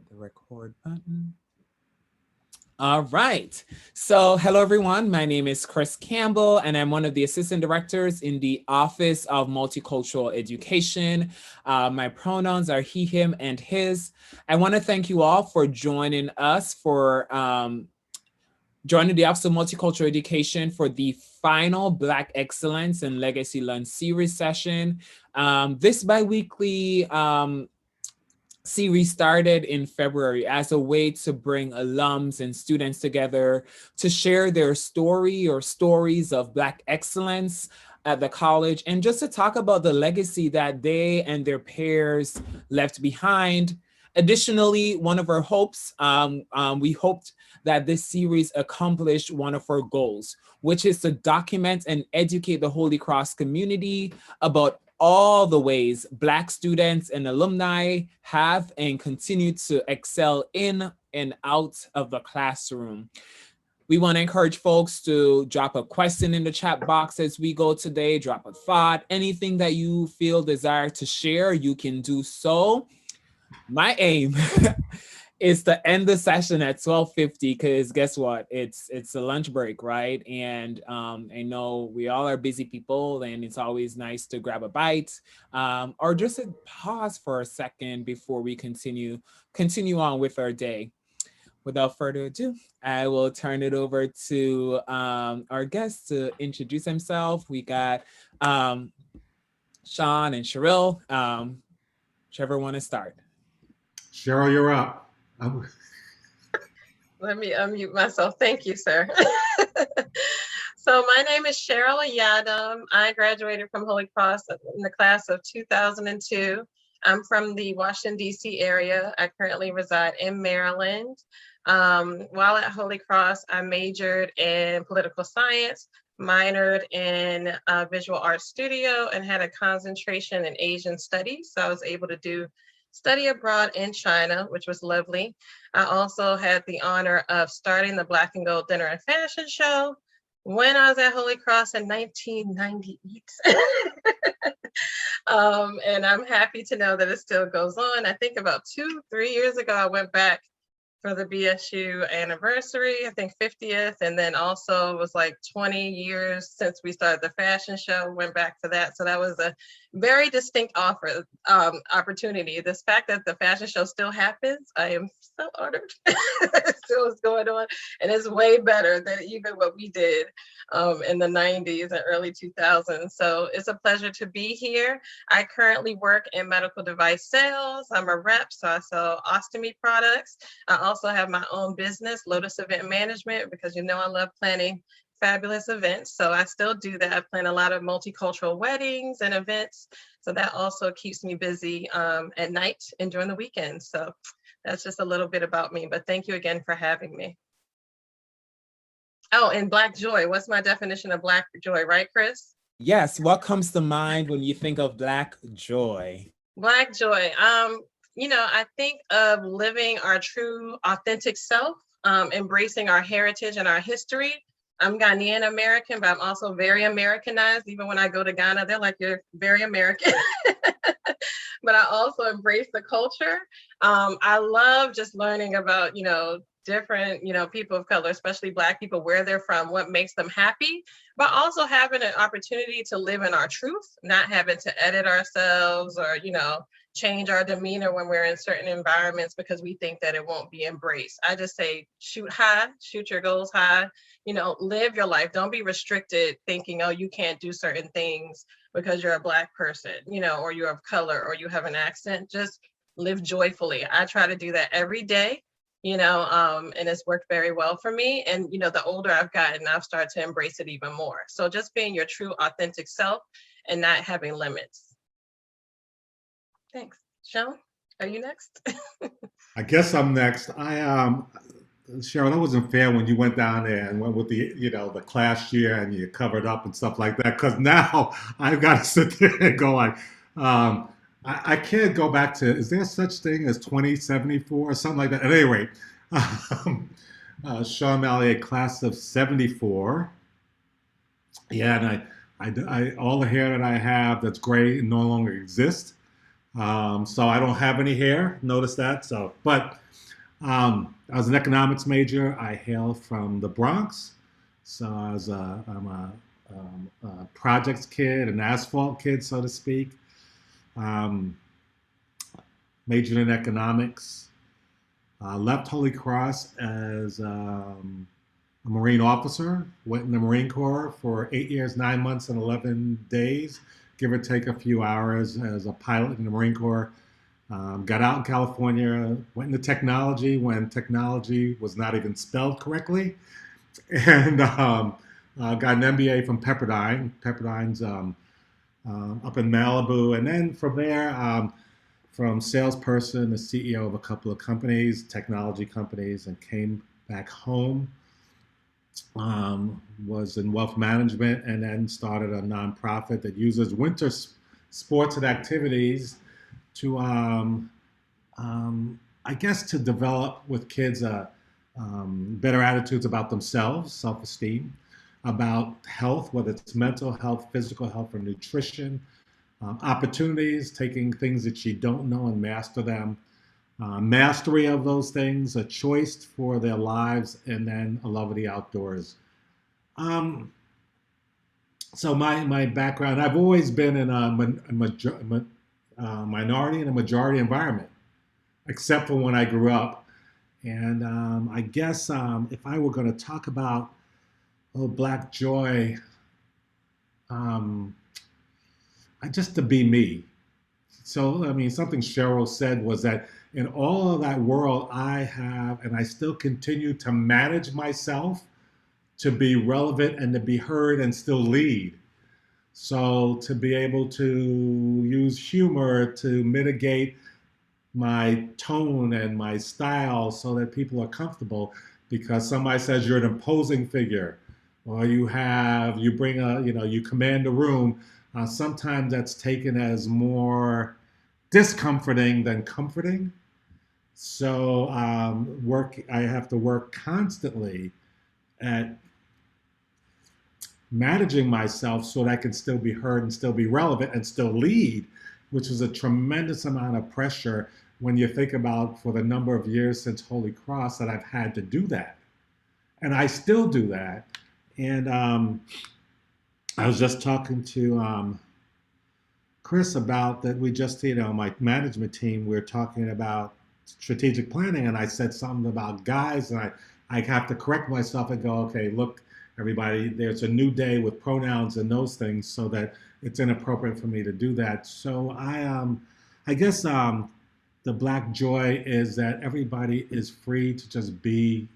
hit the record button. All right. So, hello everyone. My name is Chris Campbell, and I'm one of the assistant directors in the Office of Multicultural Education. My pronouns are he, him, and his. I want to thank you all for joining us for joining the Office of Multicultural Education for the final Black Excellence and Legacy Learn series session. This biweekly series started in February as a way to bring alums and students together to share their story or stories of Black excellence at the college, and just to talk about the legacy that they and their peers left behind. Additionally, one of our hopes, we hoped that this series accomplished one of our goals, which is to document and educate the Holy Cross community about all the ways Black students and alumni have and continue to excel in and out of the classroom. We want to encourage folks to drop a question in the chat box as we go today, drop a thought, anything that you feel desire to share, you can do so. My aim is to end the session at 12:50 because guess what? It's a lunch break, right? And I know we all are busy people, and it's always nice to grab a bite or just pause for a second before we continue on with our day. Without further ado, I will turn it over to our guest to introduce himself. We got Schone and Cheryl. Whichever want to start. Cheryl, you're up. Let me unmute myself. Thank you, sir. So my name is Cheryl Yiadom. I graduated from Holy Cross in the class of 2002. I'm from the Washington, D.C. area. I currently reside in Maryland. While at Holy Cross, I majored in political science, minored in visual arts studio, and had a concentration in Asian studies. So I was able to study abroad in China, which was lovely. I also had the honor of starting the Black and Gold Dinner and Fashion Show when I was at Holy Cross in 1998. And I'm happy to know that it still goes on. I think about 2-3 years ago, I went back for the BSU anniversary, I think 50th, and then also it was like 20 years since we started the fashion show, went back for that. So that was a very distinct opportunity. This fact that the fashion show still happens, I am so honored. It still is going on, and it's way better than even what we did in the 90s and early 2000s. So it's a pleasure to be here. I currently work in medical device sales. I'm a rep, so I sell ostomy products. I also have my own business, Lotus Event Management, because I love planning fabulous events. So I still do that. I plan a lot of multicultural weddings and events. So that also keeps me busy at night and during the weekend. So that's just a little bit about me, but thank you again for having me. Oh, and Black joy. What's my definition of Black joy, right, Chris? Yes. What comes to mind when you think of Black joy? Black joy. I think of living our true, authentic self, embracing our heritage and our history. I'm Ghanaian American, but I'm also very Americanized. Even when I go to Ghana, they're like, you're very American. But I also embrace the culture. I love just learning about, different, people of color, especially Black people, where they're from, what makes them happy, but also having an opportunity to live in our truth, not having to edit ourselves or, change our demeanor when we're in certain environments because we think that it won't be embraced. I just say, shoot high, shoot your goals high, live your life. Don't be restricted thinking, oh, you can't do certain things because you're a Black person, or you're of color or you have an accent. Just live joyfully. I try to do that every day, and it's worked very well for me. And, the older I've gotten, I've started to embrace it even more. So just being your true, authentic self and not having limits. Thanks. Schone, are you next? I guess I'm next. Cheryl, that wasn't fair when you went down there and went with the class year and you covered up and stuff like that. Because now I've got to sit there and go like, I can't go back to, is there such thing as 2074 or something like that? At any rate, Schone Malliet, class of 74. Yeah, and I all the hair that I have that's gray no longer exists. So I don't have any hair. Notice that. So, but I was an economics major. I hail from the Bronx. So I'm a projects kid, an asphalt kid, so to speak. Um, Majored in economics. Left Holy Cross as a Marine officer. Went in the Marine Corps for 8 years, 9 months, and 11 days, give or take a few hours as a pilot in the Marine Corps. Got out in California, went into technology when technology was not even spelled correctly, and got an MBA from Pepperdine. Pepperdine's up in Malibu, and then from there, from salesperson to CEO of a couple of companies, technology companies, and came back home. Was in wealth management, and then started a nonprofit that uses winter sports and activities to, I guess, to develop with kids better attitudes about themselves, self-esteem, about health, whether it's mental health, physical health, or nutrition, opportunities, taking things that you don't know and master them, mastery of those things, a choice for their lives, and then a love of the outdoors. Um, so my background, I've always been in a minority and a majority environment, except for when I grew up. And I guess if I were going to talk about Black joy, um, just to be me. So, I mean, something Cheryl said was that in all of that world, I have, and I still continue to manage myself to be relevant and to be heard and still lead. So, to be able to use humor to mitigate my tone and my style so that people are comfortable, because somebody says you're an imposing figure, or you bring you command a room. Sometimes that's taken as more discomforting than comforting. So I have to work constantly at managing myself so that I can still be heard and still be relevant and still lead, which is a tremendous amount of pressure when you think about for the number of years since Holy Cross that I've had to do that. And I still do that. And I was just talking to Chris about that. We just, my management team, we are talking about strategic planning, and I said something about guys, and I have to correct myself and go, okay, look, everybody, there's a new day with pronouns and those things, so that it's inappropriate for me to do that. So I guess the Black joy is that everybody is free to just be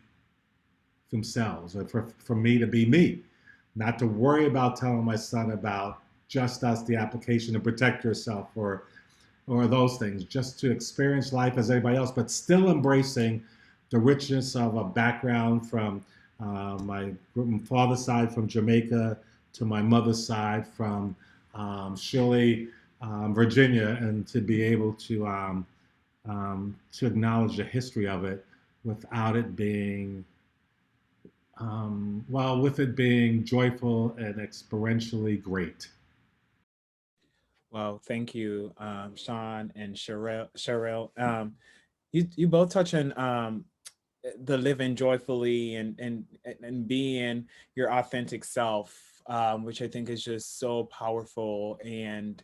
themselves, or for me to be me, not to worry about telling my son about just us, the application to protect yourself, or those things, just to experience life as everybody else, but still embracing the richness of a background from my father's side from Jamaica to my mother's side from Shirley, Virginia, and to be able to acknowledge the history of it without it being, with it being joyful and experientially great. Well, thank you, Sean and Cheryl. You both touch on the living joyfully and being your authentic self, which I think is just so powerful. And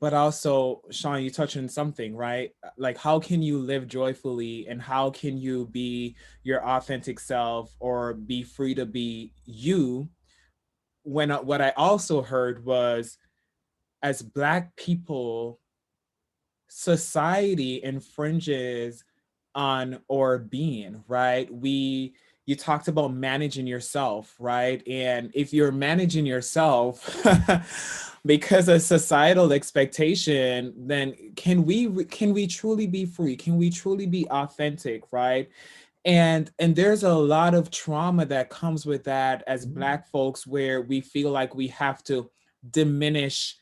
but also, Sean, you touch on something, right? Like, how can you live joyfully, and how can you be your authentic self or be free to be you? When what I also heard was, as Black people, society infringes on our being, right? You talked about managing yourself, right? And if you're managing yourself because of societal expectation, then can we truly be free? Can we truly be authentic, right? And there's a lot of trauma that comes with that as Black folks, where we feel like we have to diminish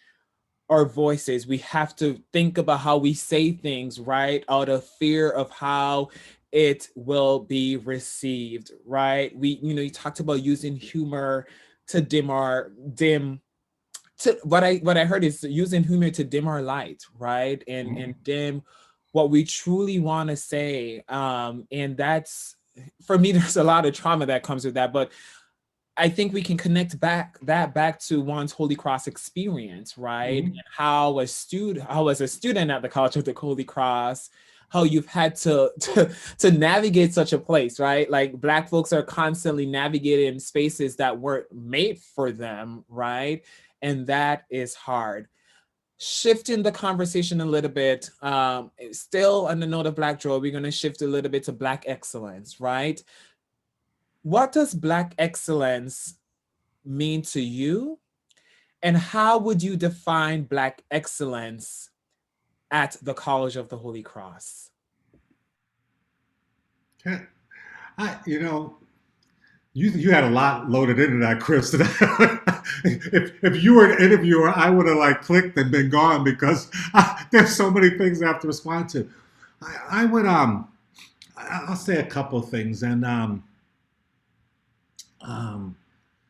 our voices. We have to think about how we say things, right? Out of fear of how it will be received, right? You talked about using humor to dim what I heard is using humor to dim our light, right? And dim what we truly want to say. And that's, for me, there's a lot of trauma that comes with that, but I think we can connect back to one's Holy Cross experience, right? And how as a student at the College of the Holy Cross, how you've had to navigate such a place, right? Like Black folks are constantly navigating spaces that weren't made for them, right? And that is hard. Shifting the conversation a little bit, still on the note of Black joy, we're going to shift a little bit to Black excellence, right? What does Black excellence mean to you? And how would you define Black excellence at the College of the Holy Cross? You had a lot loaded into that, Chris. If you were an interviewer, I would have like clicked and been gone because there's so many things I have to respond to. I would I'll say a couple of things, and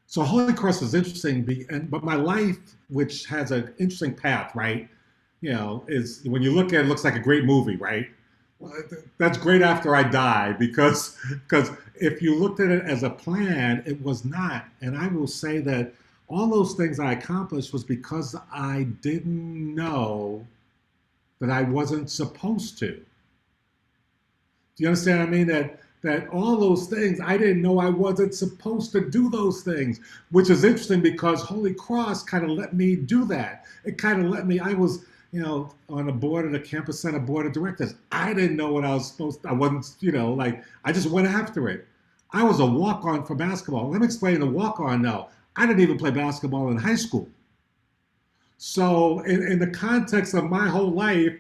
so Holy Cross is interesting, but my life, which has an interesting path, right? Is when you look at it, it looks like a great movie, right? That's great after I die because if you looked at it as a plan, it was not. And I will say that all those things I accomplished was because I didn't know that I wasn't supposed to. Do you understand what I mean? That all those things, I didn't know I wasn't supposed to do those things, which is interesting because Holy Cross kind of let me do that. It kind of let me, I was, on the board of the Campus Center Board of Directors. I didn't know what I was supposed to, I wasn't, I just went after it. I was a walk-on for basketball. Let me explain the walk-on now. I didn't even play basketball in high school. So in the context of my whole life,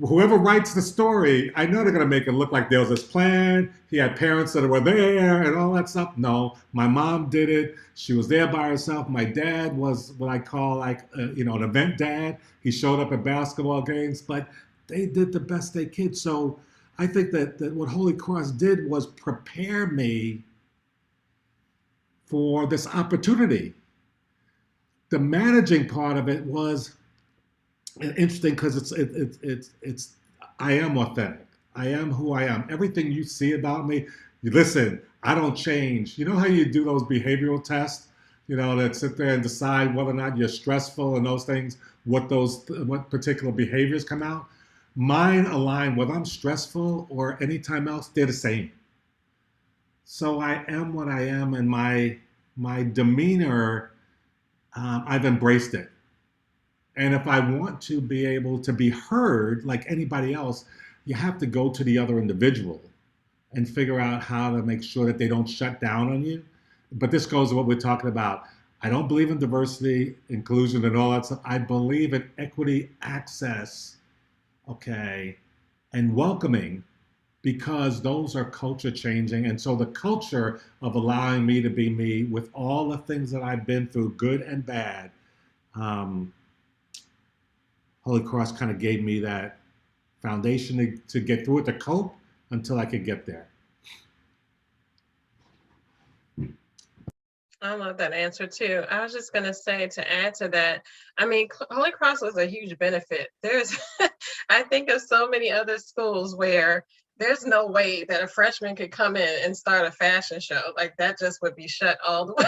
whoever writes the story, I know they're going to make it look like there was this plan. He had parents that were there and all that stuff. No, my mom did it. She was there by herself. My dad was what I call like, an event dad. He showed up at basketball games, but they did the best they could. So I think that what Holy Cross did was prepare me for this opportunity. The managing part of it was interesting because it's I am authentic. I am who I am. Everything you see about me, you listen, I don't change. You know how you do those behavioral tests, that sit there and decide whether or not you're stressful and those things, what particular behaviors come out. Mine align whether I'm stressful or anytime else, they're the same. So I am what I am, and my demeanor, I've embraced it. And if I want to be able to be heard like anybody else, you have to go to the other individual and figure out how to make sure that they don't shut down on you. But this goes to what we're talking about. I don't believe in diversity, inclusion, and all that stuff. I believe in equity, access, okay, and welcoming, because those are culture changing. And so the culture of allowing me to be me with all the things that I've been through, good and bad, Holy Cross kind of gave me that foundation to get through it, to cope until I could get there. I love that answer too. I was just going to say, to add to that, I mean, Holy Cross was a huge benefit. I think of so many other schools where there's no way that a freshman could come in and start a fashion show. Like that just would be shut all the way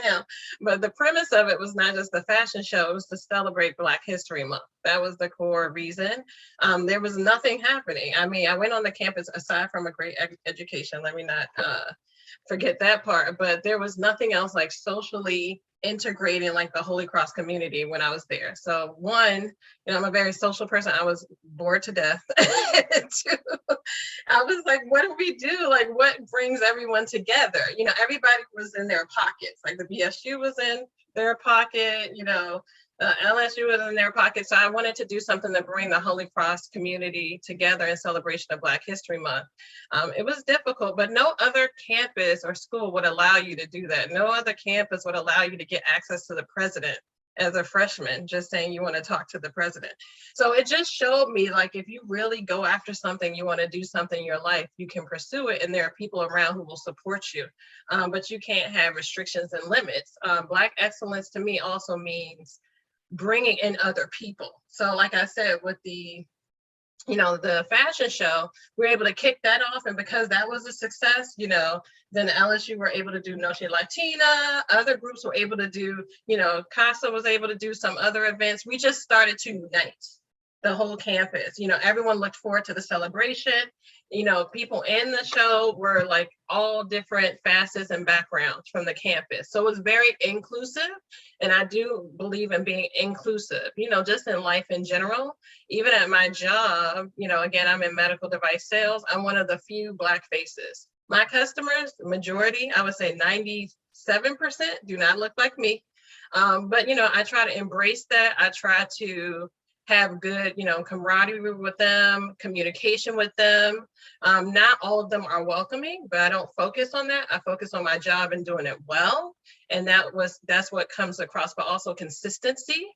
down. But the premise of it was not just the fashion show, it was to celebrate Black History Month. That was the core reason. There was nothing happening. I mean, I went on the campus, aside from a great education, let me not forget that part, but there was nothing else like socially integrating like the Holy Cross community when I was there. So one, I'm a very social person. I was bored to death. Two, I was like, what do we do? Like, what brings everyone together? Everybody was in their pockets. Like the BSU was in their pocket, LSU was in their pocket. So I wanted to do something to bring the Holy Cross community together in celebration of Black History Month. It was difficult, but no other campus or school would allow you to do that. No other campus would allow you to get access to the president as a freshman, just saying you want to talk to the president. So it just showed me, like, if you really go after something, you want to do something in your life, you can pursue it, and there are people around who will support you, but you can't have restrictions and limits. Black excellence to me also means bringing in other people. So like I said, with the the fashion show, we were able to kick that off. And because that was a success, then LSU were able to do Noche Latina. Other groups were able to do, CASA was able to do some other events. We just started to unite the whole campus. Everyone looked forward to the celebration. People in the show were like all different facets and backgrounds from the campus. So it was very inclusive. And I do believe in being inclusive, just in life in general. Even at my job, again, I'm in medical device sales. I'm one of the few Black faces. My customers, the majority, I would say 97% do not look like me. But, I try to embrace that. I try to have good, camaraderie with them, communication with them. Not all of them are welcoming, but I don't focus on that. I focus on my job and doing it well. And that's what comes across, but also consistency.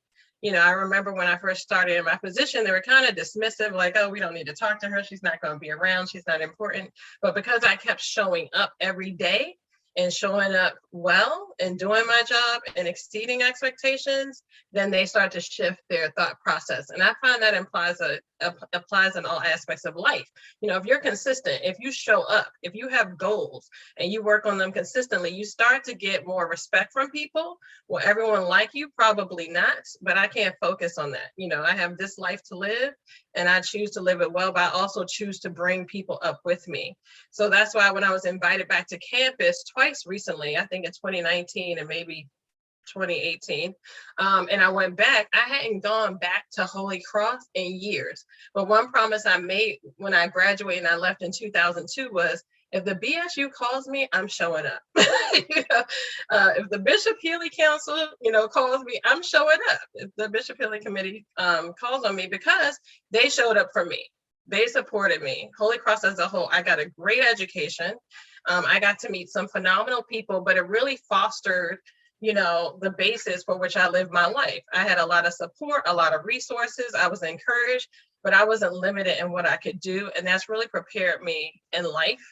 I remember when I first started in my position, they were kind of dismissive, like, oh, we don't need to talk to her. She's not going to be around. She's not important. But because I kept showing up every day and showing up well and doing my job and exceeding expectations, then they start to shift their thought process. And I find that applies in all aspects of life. If you're consistent, if you show up, if you have goals and you work on them consistently, you start to get more respect from people. Will everyone like you? Probably not, but I can't focus on that. I have this life to live and I choose to live it well, but I also choose to bring people up with me. So that's why when I was invited back to campus twice recently, I think in 2019 and maybe 2018, and I went back, I hadn't gone back to Holy Cross in years. But one promise I made when I graduated and I left in 2002 was, if the BSU calls me, I'm showing up. If the Bishop Healy Council, calls me, I'm showing up. If the Bishop Healy Committee calls on me, because they showed up for me. They supported me. Holy Cross as a whole, I got a great education. I got to meet some phenomenal people, but it really fostered the basis for which I lived my life. I had a lot of support, a lot of resources. I was encouraged, but I wasn't limited in what I could do. And that's really prepared me in life.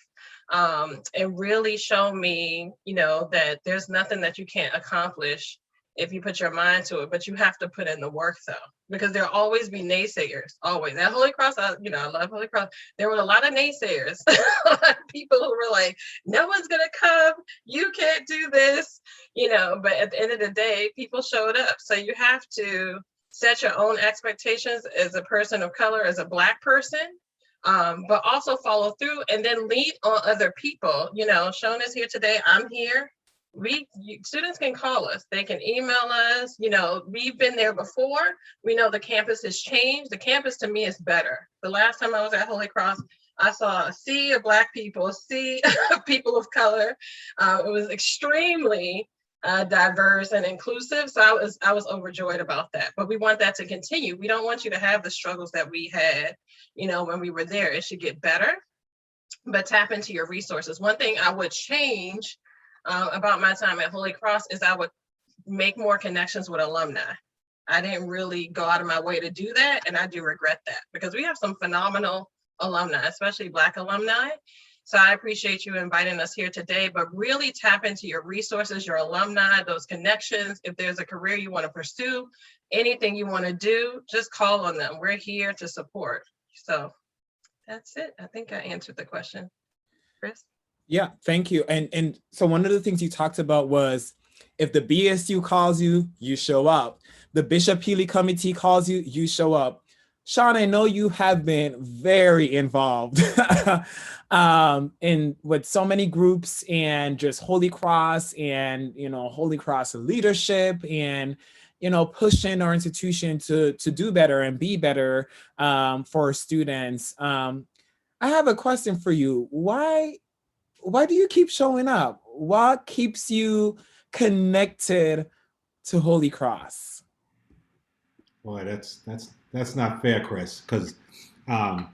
And really show me, that there's nothing that you can't accomplish if you put your mind to it, but you have to put in the work though, because there'll always be naysayers, always. At Holy Cross, I love Holy Cross. There were a lot of naysayers, a lot of people who were like, no one's gonna come, you can't do this, but at the end of the day, people showed up. So you have to set your own expectations as a person of color, as a Black person, but also follow through and then lead on other people. Schone is here today, I'm here. Students can call us, they can email us, we've been there before. We know the campus has changed. The campus to me is better. The last time I was at Holy Cross, I saw a sea of Black people, a sea of people of color. It was extremely diverse and inclusive. So I was overjoyed about that. But we want that to continue. We don't want you to have the struggles that we had, when we were there. It should get better, but tap into your resources. One thing I would change about my time at Holy Cross is I would make more connections with alumni. I didn't really go out of my way to do that, and I do regret that, because we have some phenomenal alumni, especially Black alumni. So I appreciate you inviting us here today, but really tap into your resources, your alumni, those connections. If there's a career you want to pursue, anything you want to do, just call on them. We're here to support. So that's it. I think I answered the question. Chris? Yeah, thank you. And so one of the things you talked about was, if the BSU calls you, you show up. The Bishop Healy Committee calls you, you show up. Schone, I know you have been very involved with so many groups and just Holy Cross and, Holy Cross leadership and, pushing our institution to do better and be better for students. I have a question for you. Why do you keep showing up? What keeps you connected to Holy Cross? Boy, that's not fair, Chris, because I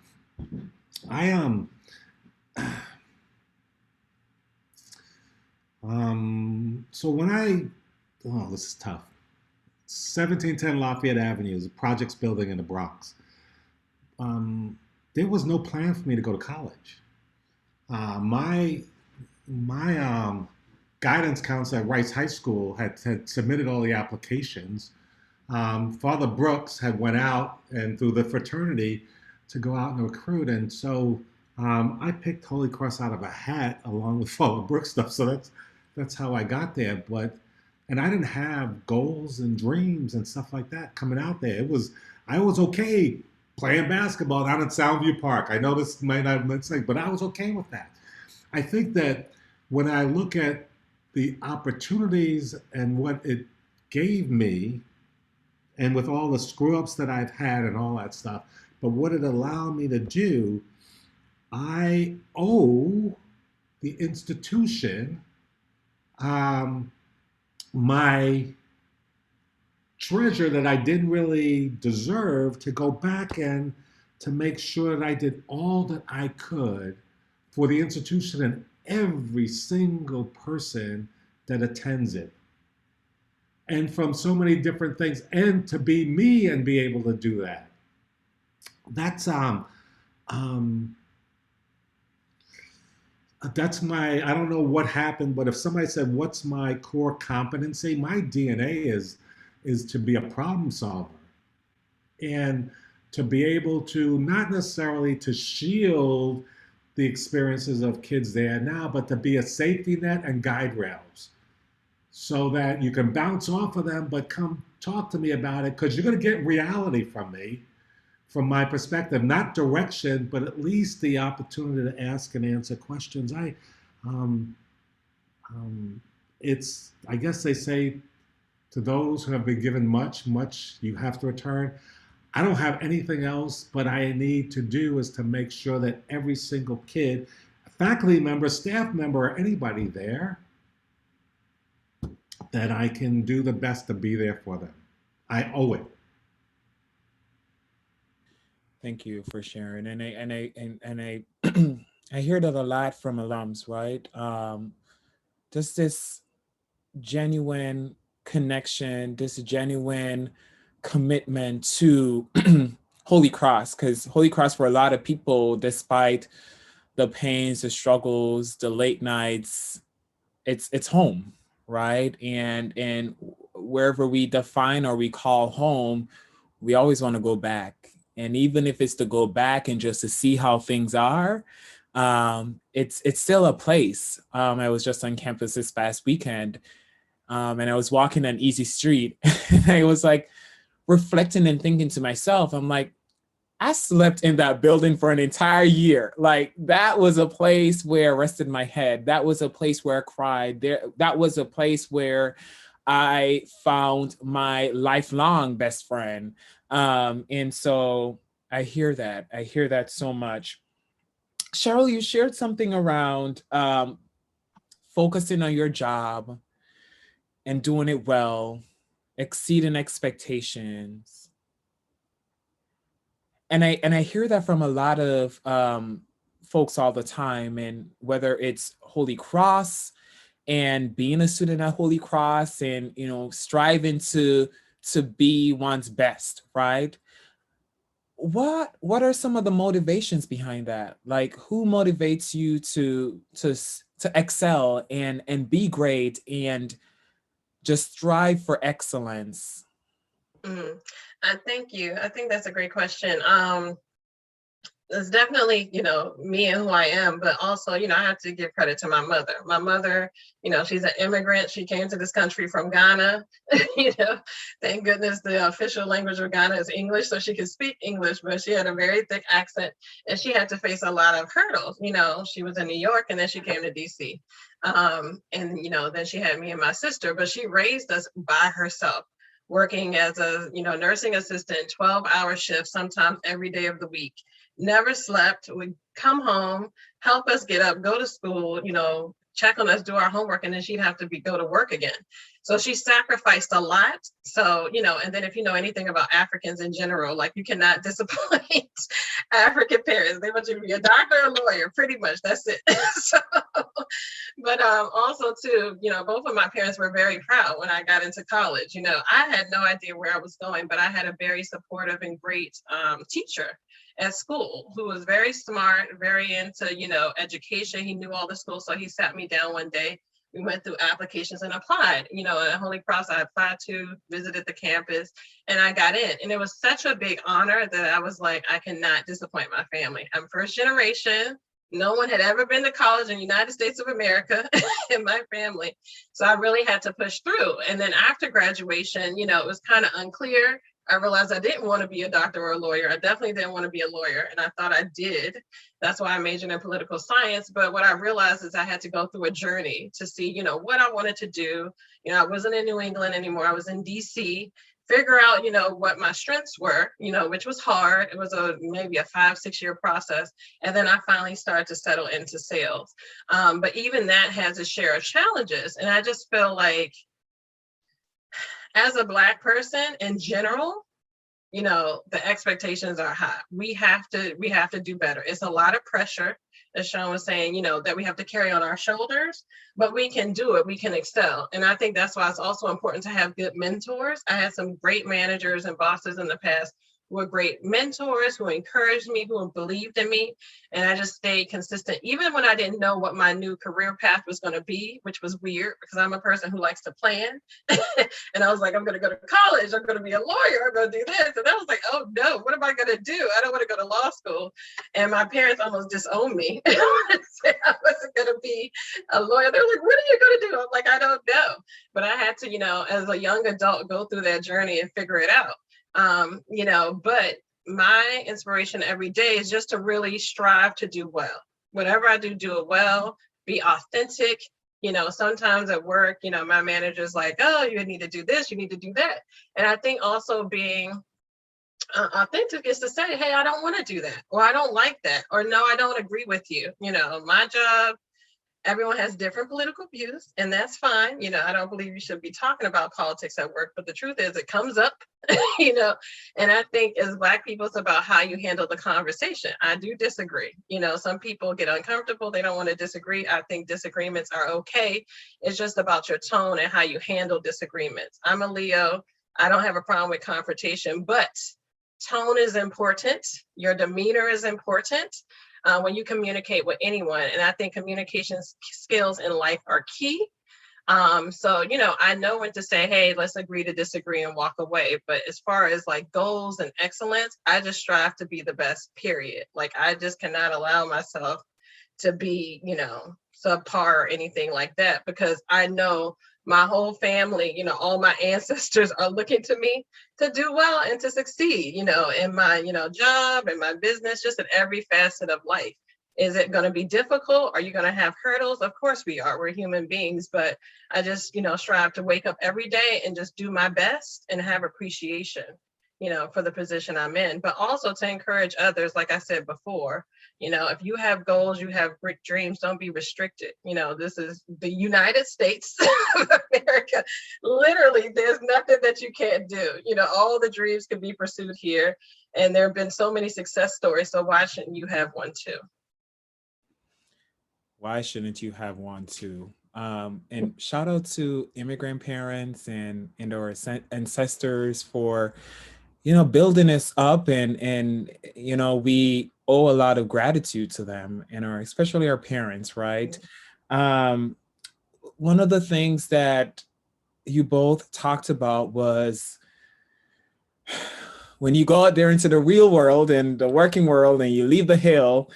am. So this is tough. 1710 Lafayette Avenue is a projects building in the Bronx. There was no plan for me to go to college. My guidance counselor at Rice High School had submitted all the applications. Father Brooks had went out and through the fraternity to go out and recruit. And so I picked Holy Cross out of a hat along with Father Brooks stuff. So that's how I got there. And I didn't have goals and dreams and stuff like that coming out there. I was okay playing basketball down at Soundview Park. I know this might not make sense, but I was okay with that. I think that when I look at the opportunities and what it gave me, and with all the screw ups that I've had and all that stuff, but what it allowed me to do, I owe the institution my treasure that I didn't really deserve, to go back and to make sure that I did all that I could for the institution and every single person that attends it. And from so many different things, and to be me and be able to do that. That's my, I don't know what happened, but if somebody said, what's my core competency? My DNA is to be a problem solver and to be able to not necessarily to shield the experiences of kids there now, but to be a safety net and guide rails so that you can bounce off of them, but come talk to me about it, because you're going to get reality from me, from my perspective, not direction, but at least the opportunity to ask and answer questions. It's, I guess they say, to those who have been given much, much you have to return. I don't have anything else, but I need to do is to make sure that every single kid, faculty member, staff member, or anybody there, that I can do the best to be there for them. I owe it. Thank you for sharing. I I hear that a lot from alums, right? Just this genuine connection, this genuine commitment to Holy Cross, because Holy Cross for a lot of people, despite the pains, the struggles, the late nights, it's home, right? And wherever we define or we call home, we always want to go back. And even if it's to go back and just to see how things are, it's still a place. I was just on campus this past weekend, and I was walking on Easy Street, and I was like reflecting and thinking to myself, I'm like, I slept in that building for an entire year. Like, that was a place where I rested my head. That was a place where I cried. That was a place where I found my lifelong best friend. And so I hear that. I hear that so much. Cheryl, you shared something around focusing on your job and doing it well, exceeding expectations. And I hear that from a lot of folks all the time. And whether it's Holy Cross and being a student at Holy Cross and, you know, striving to be one's best, right? What are some of the motivations behind that? Like, who motivates you to excel and be great and just strive for excellence? Thank you. I think that's a great question. It's definitely, you know, me and who I am, but also, you know, I have to give credit to my mother. My mother, you know, she's an immigrant. She came to this country from Ghana. You know, thank goodness the official language of Ghana is English, so she could speak English, but she had a very thick accent and she had to face a lot of hurdles. You know, she was in New York and then she came to DC. And, you know, then she had me and my sister, but she raised us by herself, working as a, you know, nursing assistant, 12-hour shifts, sometimes every day of the week. Never slept, would come home, help us get up, go to school, you know, check on us, do our homework, and then she'd have to go to work again. So she sacrificed a lot. So, you know, and then if you know anything about Africans in general, like, you cannot disappoint African parents. They want you to be a doctor or lawyer, pretty much, that's it. So, but also too, you know, both of my parents were very proud when I got into college. You know, I had no idea where I was going, but I had a very supportive and great teacher at school who was very smart, very into, you know, education. He knew all the schools. So he sat me down one day We went through applications and applied. You know, at Holy Cross, I applied to, visited the campus, and I got in. And it was such a big honor that I was like, I cannot disappoint my family. I'm first generation. No one had ever been to college in the United States of America in my family. So I really had to push through. And then after graduation, you know, it was kind of unclear. I realized I didn't want to be a doctor or a lawyer. I definitely didn't want to be a lawyer. And I thought I did. That's why I majored in political science. But what I realized is I had to go through a journey to see, you know, what I wanted to do. You know, I wasn't in New England anymore. I was in DC. Figure out, you know, what my strengths were, you know, which was hard. It was maybe a 5-6 year process. And then I finally started to settle into sales. But even that has its share of challenges. And I just feel like as a Black person in general, you know, the expectations are high. We have to do better. It's a lot of pressure, as Schone was saying, you know, that we have to carry on our shoulders, but we can do it. We can excel. And I think that's why it's also important to have good mentors. I had some great managers and bosses in the past who were great mentors, who encouraged me, who believed in me. And I just stayed consistent, even when I didn't know what my new career path was going to be, which was weird because I'm a person who likes to plan. And I was like, I'm going to go to college. I'm going to be a lawyer. I'm going to do this. And I was like, oh no, what am I going to do? I don't want to go to law school. And my parents almost disowned me. I wasn't going to be a lawyer. They're like, what are you going to do? I'm like, I don't know. But I had to, you know, as a young adult, go through that journey and figure it out. You know, but my inspiration every day is just to really strive to do well. Whatever I do, do it well, be authentic. You know, sometimes at work, you know, my manager's like, oh, you need to do this, you need to do that. And I think also being authentic is to say, hey, I don't want to do that, or I don't like that, or no, I don't agree with you. You know, my job, everyone has different political views, and that's fine. You know, I don't believe you should be talking about politics at work, but the truth is it comes up, you know, and I think as Black people, it's about how you handle the conversation. I do disagree. You know, some people get uncomfortable. They don't want to disagree. I think disagreements are okay. It's just about your tone and how you handle disagreements. I'm a Leo. I don't have a problem with confrontation, but tone is important. Your demeanor is important. When you communicate with anyone. And I think communication skills in life are key. So, you know, I know when to say, hey, let's agree to disagree and walk away. But as far as like goals and excellence, I just strive to be the best, period. Like, I just cannot allow myself to be, you know, subpar or anything like that, because I know my whole family, you know, all my ancestors are looking to me to do well and to succeed, you know, in my, you know, job and my business, just in every facet of life. Is it going to be difficult? Are you going to have hurdles? Of course we are. We're human beings, but I just, you know, strive to wake up every day and just do my best and have appreciation, you know, for the position I'm in, but also to encourage others. Like I said before, you know, if you have goals, you have great dreams, don't be restricted. You know, this is the United States of America. Literally, there's nothing that you can't do. You know, all the dreams can be pursued here. And there have been so many success stories. So why shouldn't you have one too? Why shouldn't you have one too? And shout out to immigrant parents and our ancestors for, you know, building us up, and you know, we owe a lot of gratitude to them, and especially our parents, right? One of the things that you both talked about was when you go out there into the real world and the working world and you leave the hill,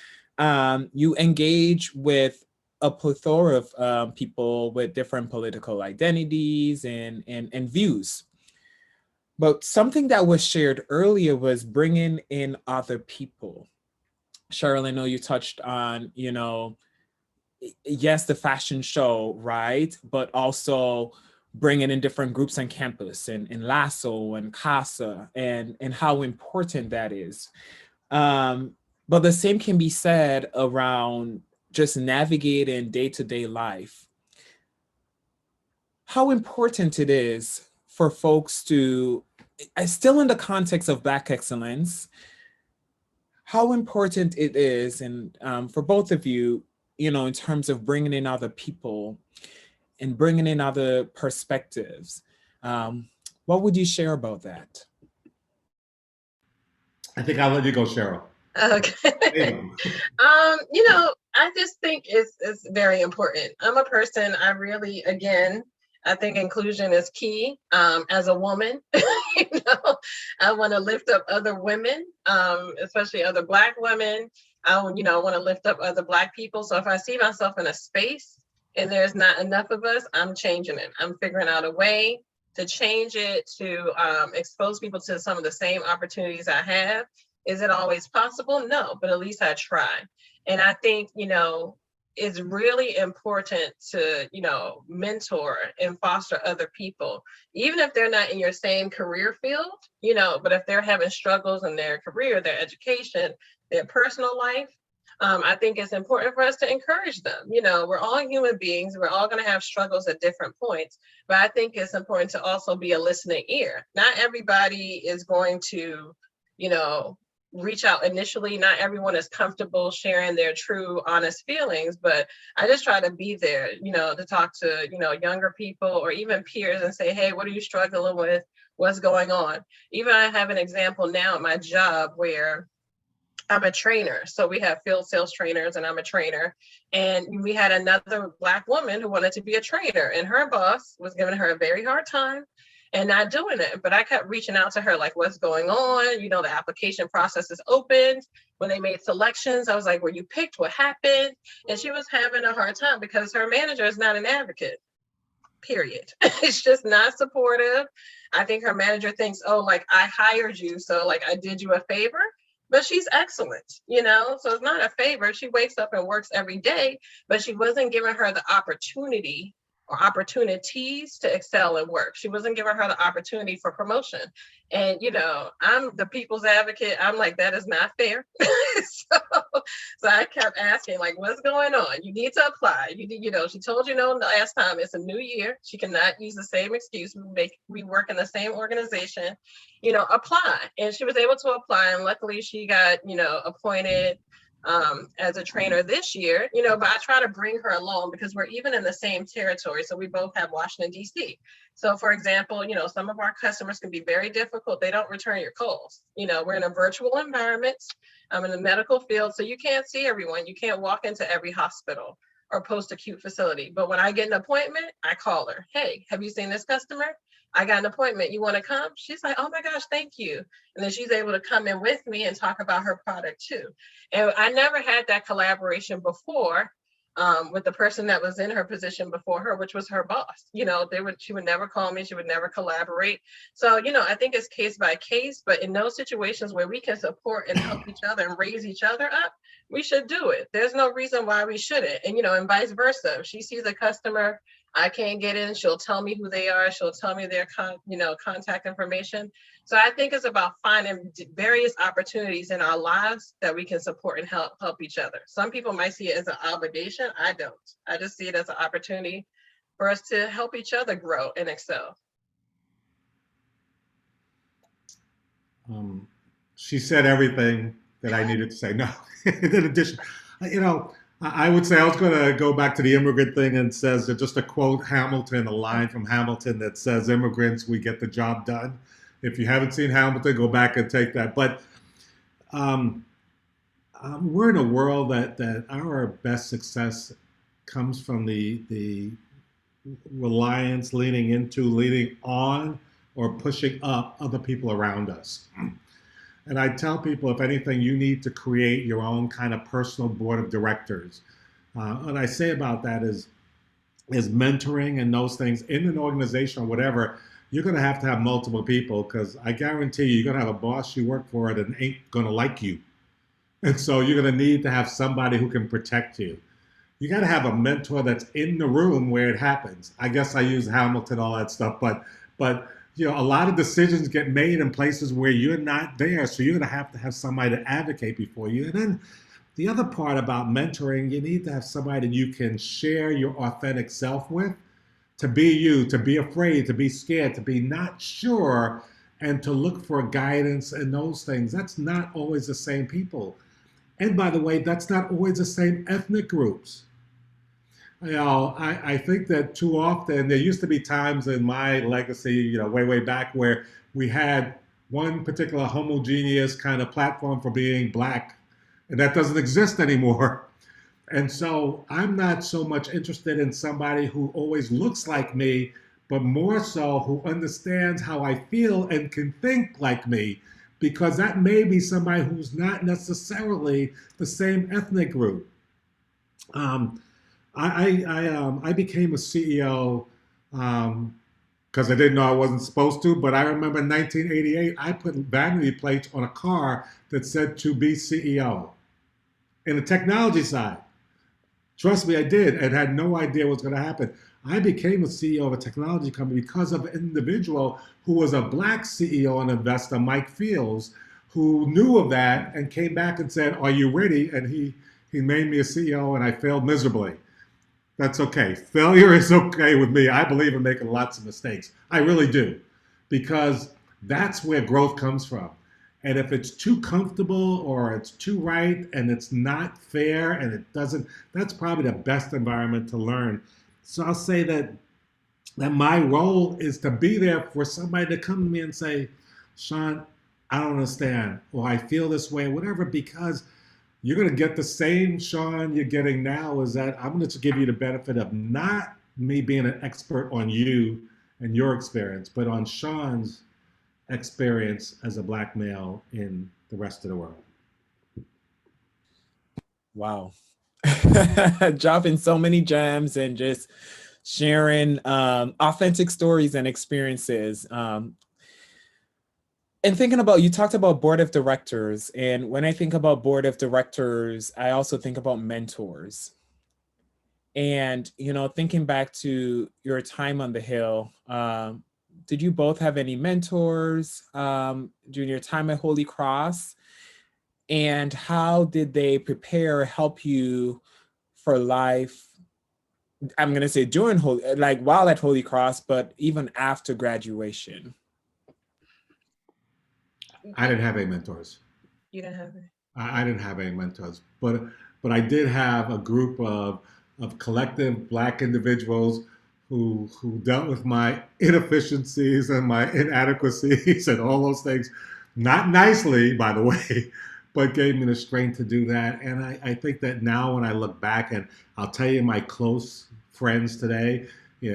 you engage with a plethora of people with different political identities and views. But something that was shared earlier was bringing in other people. Cheryl, I know you touched on, you know, yes, the fashion show, right? But also bringing in different groups on campus, and Lasso and CASA, and how important that is. But the same can be said around just navigating day-to-day life. How important it is for folks to, still in the context of Black excellence, how important it is, and for both of you, you know, in terms of bringing in other people and bringing in other perspectives. What would you share about that? I think I'll let you go, Cheryl. Okay. You know, I just think it's very important. I'm a person, I really, again, I think inclusion is key. As a woman, you know, I want to lift up other women, especially other Black women. You know, I want to lift up other Black people. So if I see myself in a space and there's not enough of us, I'm changing it. I'm figuring out a way to change it, to expose people to some of the same opportunities I have. Is it always possible? No, but at least I try. And I think, you know, it's really important to, you know, mentor and foster other people, even if they're not in your same career field, you know, but if they're having struggles in their career, their education, their personal life, I think it's important for us to encourage them. You know, we're all human beings. We're all going to have struggles at different points, but I think it's important to also be a listening ear. Not everybody is going to, you know, reach out initially. Not everyone is comfortable sharing their true, honest feelings, but I just try to be there, you know, to talk to, you know, younger people or even peers and say, hey, what are you struggling with? What's going on? Even I have an example now at my job where I'm a trainer. So we have field sales trainers and I'm a trainer. And we had another Black woman who wanted to be a trainer, and her boss was giving her a very hard time and not doing it. But I kept reaching out to her, like, what's going on? You know, the application process is opened. When they made selections, I was like, were you picked? What happened? And she was having a hard time because her manager is not an advocate, period. It's just not supportive. I think her manager thinks, oh, like, I hired you, so like I did you a favor. But she's excellent, you know, so it's not a favor. She wakes up and works every day, but she wasn't giving her the opportunity or opportunities to excel at work. She wasn't giving her the opportunity for promotion. And, you know, I'm the people's advocate. I'm like, that is not fair. so I kept asking, like, what's going on? You need to apply. You need, you know, she told you no last time. It's a new year. She cannot use the same excuse. We work in the same organization, you know, apply. And she was able to apply. And luckily she got, you know, appointed as a trainer this year, you know, but I try to bring her along because we're even in the same territory. So we both have Washington, D.C. So for example, you know, some of our customers can be very difficult. They don't return your calls. You know, we're in a virtual environment. I'm in the medical field, so you can't see everyone. You can't walk into every hospital or post-acute facility. But when I get an appointment, I call her. Hey, have you seen this customer? I got an appointment. You want to come? She's like, oh my gosh, thank you. And then she's able to come in with me and talk about her product too. And I never had that collaboration before with the person that was in her position before her, which was her boss. You know, she would never call me. She would never collaborate. So, you know, I think it's case by case, but in those situations where we can support and help each other and raise each other up, we should do it. There's no reason why we shouldn't. And, you know, and vice versa. If she sees a customer, I can't get in, she'll tell me who they are. She'll tell me their contact information. So I think it's about finding various opportunities in our lives that we can support and help each other. Some people might see it as an obligation. I don't. I just see it as an opportunity for us to help each other grow and excel. She said everything that I needed to say. No, in addition, you know, I would say I was going to go back to the immigrant thing and says just to quote Hamilton, a line from Hamilton that says, immigrants, we get the job done. If you haven't seen Hamilton, go back and take that. But we're in a world that our best success comes from the reliance, leaning into, leaning on, or pushing up other people around us. And I tell people, if anything, you need to create your own kind of personal board of directors. What I say about that is mentoring and those things in an organization or whatever, you're going to have multiple people, because I guarantee you're going to have a boss you work for that ain't going to like you. And so you're going to need to have somebody who can protect you. You got to have a mentor that's in the room where it happens. I guess I use Hamilton, all that stuff, but you know, a lot of decisions get made in places where you're not there. So you're going to have somebody to advocate before you. And then the other part about mentoring, you need to have somebody that you can share your authentic self with, to be you, to be afraid, to be scared, to be not sure, and to look for guidance and those things. That's not always the same people. And by the way, that's not always the same ethnic groups. You know, I think that too often, there used to be times in my legacy, you know, way back, where we had one particular homogeneous kind of platform for being Black, and that doesn't exist anymore. And so I'm not so much interested in somebody who always looks like me, but more so who understands how I feel and can think like me, because that may be somebody who's not necessarily the same ethnic group. Um, I became a CEO because I didn't know I wasn't supposed to. But I remember in 1988, I put vanity plates on a car that said "To be CEO" in the technology side. Trust me, I did, and had no idea what was going to happen. I became a CEO of a technology company because of an individual who was a black CEO and investor, Mike Fields, who knew of that and came back and said, "Are you ready?" And he made me a CEO, and I failed miserably. That's okay. Failure is okay with me. I believe in making lots of mistakes. I really do, because that's where growth comes from. And if it's too comfortable or it's too right and it's not fair and it doesn't, that's probably the best environment to learn. So I'll say that my role is to be there for somebody to come to me and say, Sean, I don't understand, or I feel this way, whatever, because you're going to get the same Sean you're getting now. Is that I'm going to give you the benefit of not me being an expert on you and your experience, but on Sean's experience as a black male in the rest of the world. Wow. Dropping so many gems and just sharing authentic stories and experiences. And thinking about, you talked about board of directors. And when I think about board of directors, I also think about mentors. And, thinking back to your time on the Hill, did you both have any mentors during your time at Holy Cross? And how did they prepare, help you for life? I'm going to say during while at Holy Cross, but even after graduation. I didn't have any mentors. You didn't have any? I didn't have any mentors, but I did have a group of collective black individuals who dealt with my inefficiencies and my inadequacies and all those things, not nicely, by the way, but gave me the strength to do that. And I think that now when I look back, and I'll tell you, my close friends today,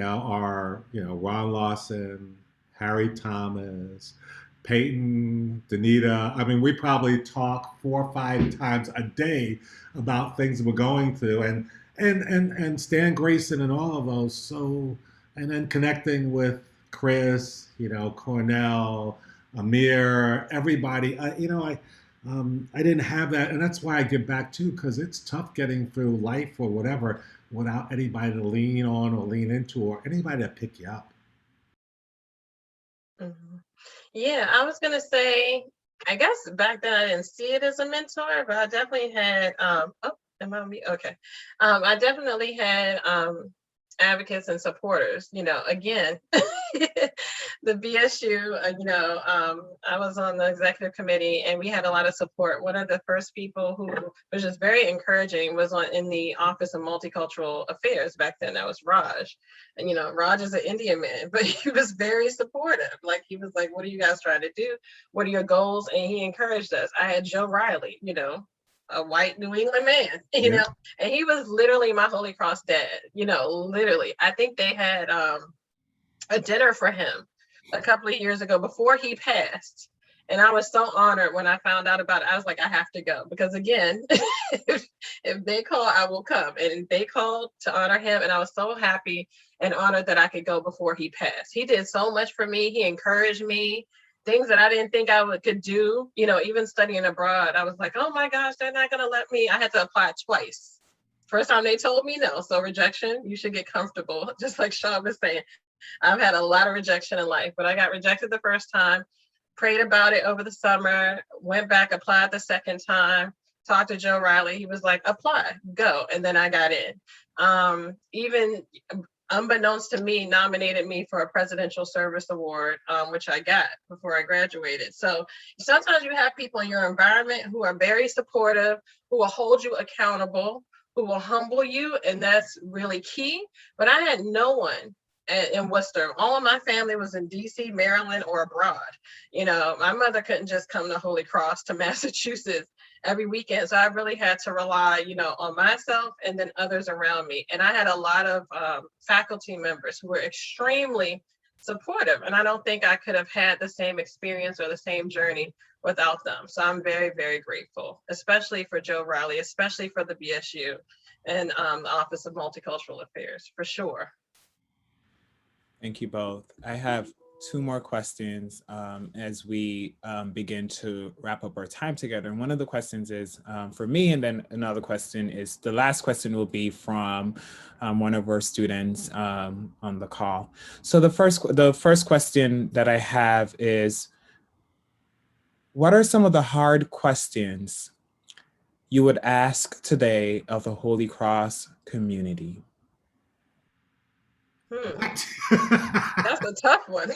are Ron Lawson, Harry Thomas, Peyton, Danita. I mean, we probably talk 4 or 5 times a day about things we're going through, and Stan Grayson and all of those. So, and then connecting with Chris, Cornell, Amir, everybody. I didn't have that, and that's why I give back too, because it's tough getting through life or whatever without anybody to lean on or lean into, or anybody to pick you up. Mm-hmm. Yeah, I was gonna say, I guess back then I didn't see it as a mentor, but I definitely had oh, am I on me? Okay. I definitely had advocates and supporters, again, the BSU, I was on the executive committee and we had a lot of support. One of the first people who was just very encouraging was in the Office of Multicultural Affairs back then. That was Raj. And, Raj is an Indian man, but he was very supportive. Like, he was like, what are you guys trying to do? What are your goals? And he encouraged us. I had Joe Riley, a white New England man, Yeah. and he was literally my Holy Cross dad, literally. I think they had a dinner for him a couple of years ago before he passed. And I was so honored when I found out about it. I was like, I have to go, because again, if they call, I will come. And they called to honor him. And I was so happy and honored that I could go before he passed. He did so much for me. He encouraged me. Things that I didn't think I could do, even studying abroad. I was like, oh my gosh, they're not going to let me. I had to apply twice. First time they told me no. So rejection, you should get comfortable. Just like Sean was saying, I've had a lot of rejection in life, but I got rejected the first time, prayed about it over the summer, went back, applied the second time, talked to Joe Riley. He was like, apply, go. And then I got in. Even unbeknownst to me, nominated me for a Presidential Service Award, which I got before I graduated. So sometimes you have people in your environment who are very supportive, who will hold you accountable, who will humble you, and that's really key. But I had no one in Worcester. All of my family was in DC, Maryland, or abroad. My mother couldn't just come to Holy Cross to Massachusetts every weekend. So I really had to rely, on myself and then others around me. And I had a lot of faculty members who were extremely supportive. And I don't think I could have had the same experience or the same journey without them. So I'm very, very grateful, especially for Joe Riley, especially for the BSU and the Office of Multicultural Affairs, for sure. Thank you both. I have two more questions as we begin to wrap up our time together. And one of the questions is for me, and then another question is, the last question will be from one of our students on the call. So the first question that I have is, what are some of the hard questions you would ask today of the Holy Cross community? What? That's a tough one.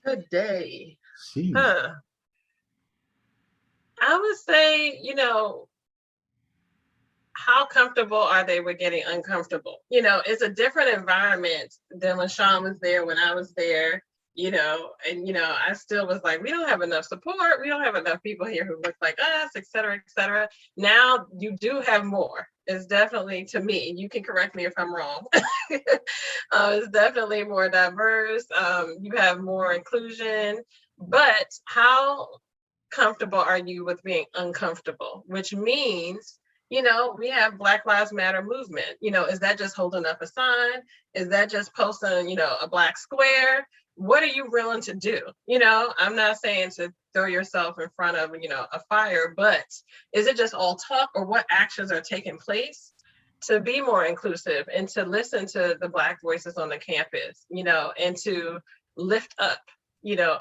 Good day. I would say, how comfortable are they with getting uncomfortable? It's a different environment than when Sean was there, when I was there, and, I still was like, we don't have enough support. We don't have enough people here who look like us, et cetera, et cetera. Now you do have more. It's definitely, to me, you can correct me if I'm wrong. It's definitely more diverse. You have more inclusion, but how comfortable are you with being uncomfortable? Which means, we have Black Lives Matter movement. Is that just holding up a sign? Is that just posting, a black square? What are you willing to do? I'm not saying to throw yourself in front of, a fire, but is it just all talk, or what actions are taking place to be more inclusive and to listen to the Black voices on the campus, and to lift up,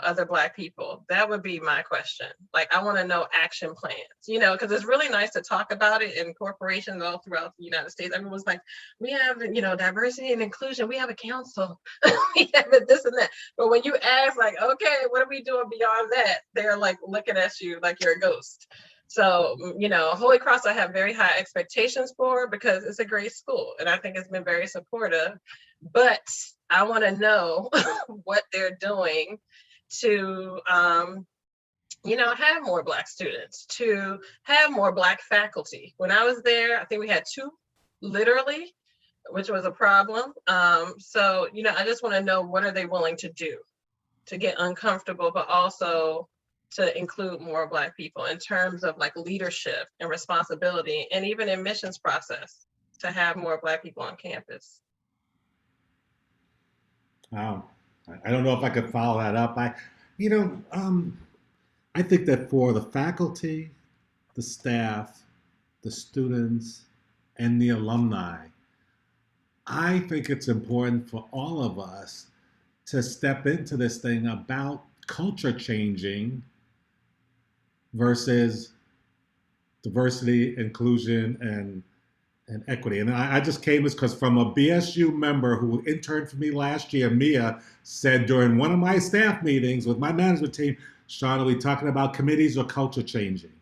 other Black people? That would be my question. Like, I want to know action plans, because it's really nice to talk about it in corporations all throughout the United States. Everyone's like, we have, diversity and inclusion. We have a council. We have this and that. But when you ask, like, okay, what are we doing beyond that? They're like looking at you like you're a ghost. So, Holy Cross, I have very high expectations for, because it's a great school and I think it's been very supportive. But I want to know what they're doing to, have more Black students, to have more Black faculty. When I was there, I think we had 2, literally, which was a problem. So, I just want to know, what are they willing to do to get uncomfortable, but also to include more Black people in terms of like leadership and responsibility, and even admissions process, to have more Black people on campus. Wow. I don't know if I could follow that up. I think that for the faculty, the staff, the students, and the alumni, I think it's important for all of us to step into this thing about culture changing versus diversity, inclusion, and equity. And I just came because from a BSU member who interned for me last year, Mia, said during one of my staff meetings with my management team, Sean, are we talking about committees or culture changing?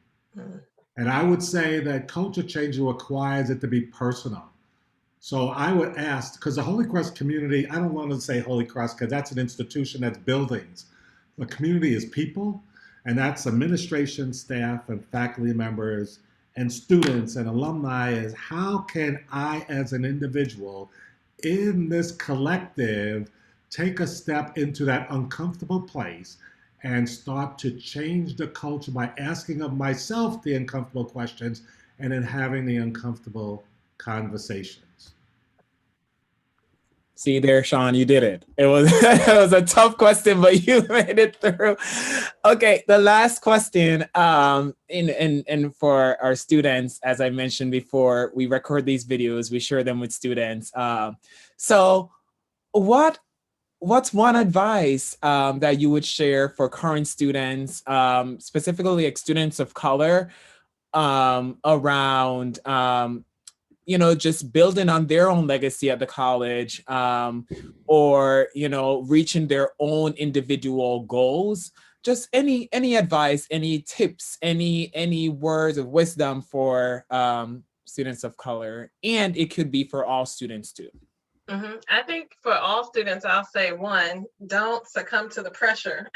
And I would say that culture changing requires it to be personal. So I would ask, because the Holy Cross community, I don't want to say Holy Cross because that's an institution, that's buildings. The community is people, and that's administration, staff, and faculty members, and students and alumni. Is how can I, as an individual in this collective, take a step into that uncomfortable place and start to change the culture by asking of myself the uncomfortable questions and then having the uncomfortable conversations. See there, Sean, you did it. It was it was a tough question, but you made it through. Okay, the last question, and for our students, as I mentioned before, we record these videos, we share them with students. So what's one advice that you would share for current students, specifically like students of color, around just building on their own legacy at the college, or, reaching their own individual goals? Just any advice, any tips, any words of wisdom for students of color, and it could be for all students too. I think for all students, I'll say, 1, don't succumb to the pressure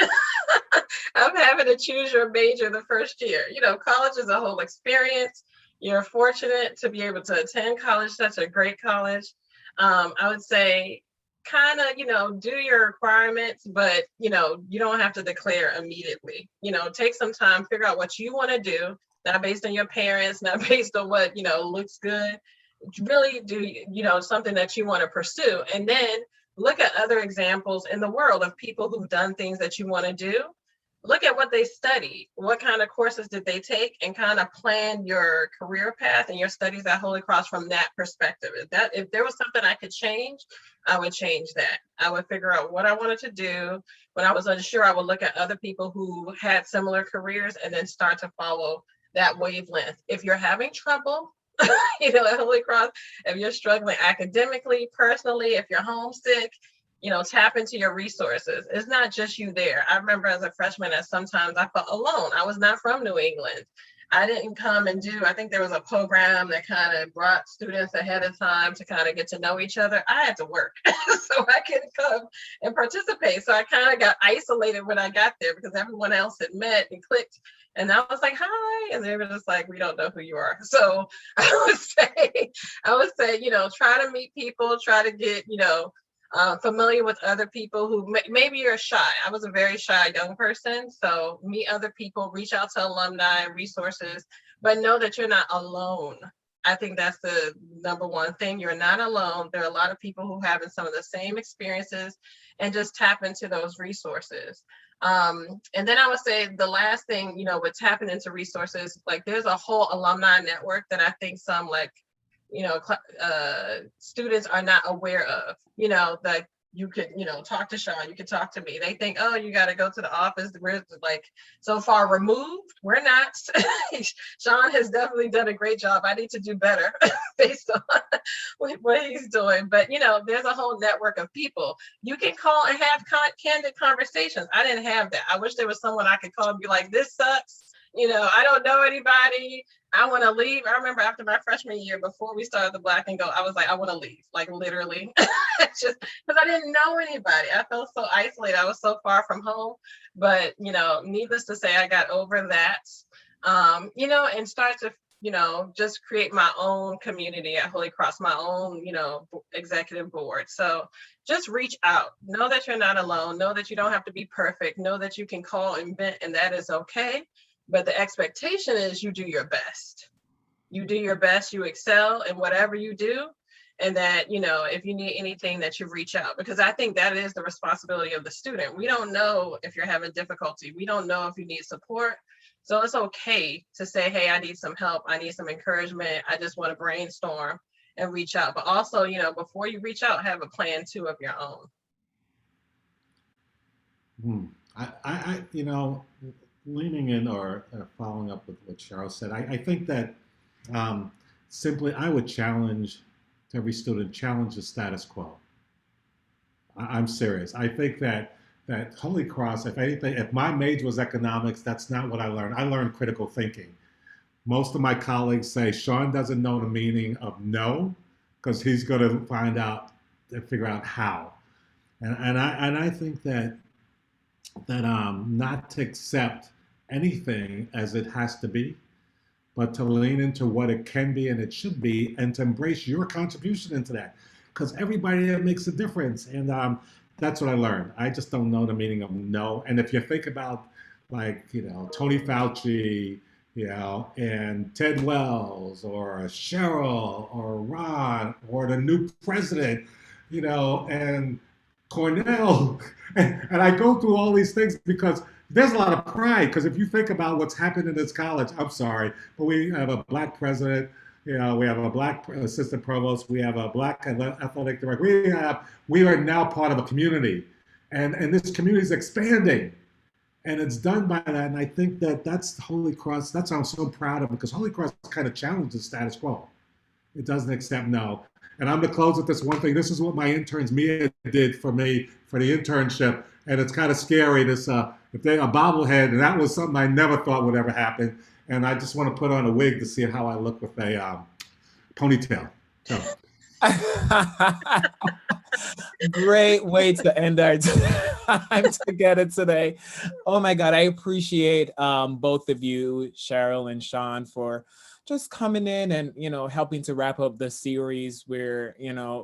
of having to choose your major the first year. You know, college is a whole experience. You're fortunate to be able to attend college, such a great college. I would say kind of, you know, do your requirements, but, you know, you don't have to declare immediately. You know, take some time, figure out what you want to do, not based on your parents, not based on what, you know, looks good. Really do, you know, something that you want to pursue. And then look at other examples in the world of people who've done things that you want to do. Look at what they studied, what kind of courses did they take, and kind of plan your career path and your studies at Holy Cross from that perspective. If there was something I could change, I would change that. I would figure out what I wanted to do. When I was unsure, I would look at other people who had similar careers and then start to follow that wavelength. If you're having trouble, you know, at Holy Cross, if you're struggling academically, personally, if you're homesick, you know, tap into your resources. It's not just you there. I remember as a freshman that sometimes I felt alone. I was not from New England. I didn't come and do, I think there was a program that kind of brought students ahead of time to kind of get to know each other. I had to work, so I couldn't come and participate. So I kind of got isolated when I got there because everyone else had met and clicked. And I was like, hi. And they were just like, we don't know who you are. So I would say, you know, try to meet people, try to get, you know, familiar with other people who maybe you're shy. I was a very shy young person. So meet other people, reach out to alumni resources, but know that you're not alone. I think that's the number one thing. You're not alone. There are a lot of people who having some of the same experiences, and just tap into those resources. And then I would say the last thing, you know, with tapping into resources, like there's a whole alumni network that I think some like, you know, students are not aware of, you know, that you could, you know, talk to Sean, you could talk to me. They think, oh, you got to go to the office. We're like so far removed. We're not. Sean has definitely done a great job. I need to do better based on what he's doing. But, you know, there's a whole network of people you can call and have candid conversations. I didn't have that. I wish there was someone I could call and be like, this sucks. You know, I don't know anybody. I want to leave. I remember after my freshman year, before we started the Black and Gold, I was like, I want to leave, like literally, just because I didn't know anybody. I felt so isolated. I was so far from home. But, you know, needless to say, I got over that, you know, and start to, you know, just create my own community at Holy Cross, my own, you know, executive board. So just reach out. Know that you're not alone. Know that you don't have to be perfect. Know that you can call and vent, and that is okay. But the expectation is you do your best. You do your best, you excel in whatever you do. And that, you know, if you need anything that you reach out, because I think that is the responsibility of the student. We don't know if you're having difficulty. We don't know if you need support. So it's okay to say, hey, I need some help. I need some encouragement. I just want to brainstorm and reach out. But also, you know, before you reach out, have a plan too of your own. I you know, leaning in or following up with what Cheryl said, I think that simply I would challenge every student, challenge the status quo. I'm serious. I think that Holy Cross, if anything, if my major was economics, that's not what I learned. I learned critical thinking. Most of my colleagues say Sean doesn't know the meaning of no, because he's going to find out and figure out how. And I think that not to accept anything as it has to be, but to lean into what it can be and it should be, and to embrace your contribution into that, because everybody there makes a difference. And that's what I learned. I just don't know the meaning of no. And if you think about, like, you know, Tony Fauci, you know, and Ted Wells or Cheryl or Ron or the new president, you know, and Cornell, and I go through all these things because there's a lot of pride. Because if you think about what's happened in this college, I'm sorry, but we have a Black president, you know, we have a Black assistant provost, we have a Black athletic director. We are now part of a community, and this community is expanding, and it's done by that. And I think that that's Holy Cross. That's why I'm so proud of it, because Holy Cross kind of challenges the status quo. It doesn't accept no. And I'm going to close with this one thing. This is what my interns, Mia, did for me for the internship. And it's kind of scary. This, if they a bobblehead, and that was something I never thought would ever happen. And I just want to put on a wig to see how I look with a ponytail. So. Great way to end our time together today. Oh my God, I appreciate both of you, Cheryl and Schone, for just coming in and, helping to wrap up the series where,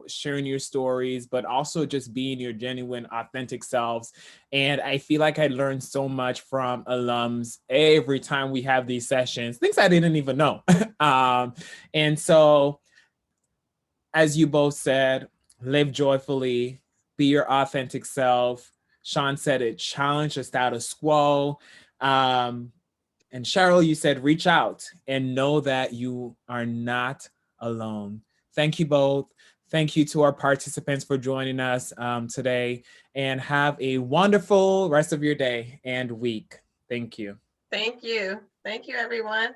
sharing your stories, but also just being your genuine, authentic selves. And I feel like I learned so much from alums every time we have these sessions, things I didn't even know. And so, as you both said, live joyfully, be your authentic self. Schone said it, challenge the status quo. And Cheryl, you said reach out and know that you are not alone. Thank you both. Thank you to our participants for joining us today, and have a wonderful rest of your day and week. Thank you. Thank you. Thank you, everyone.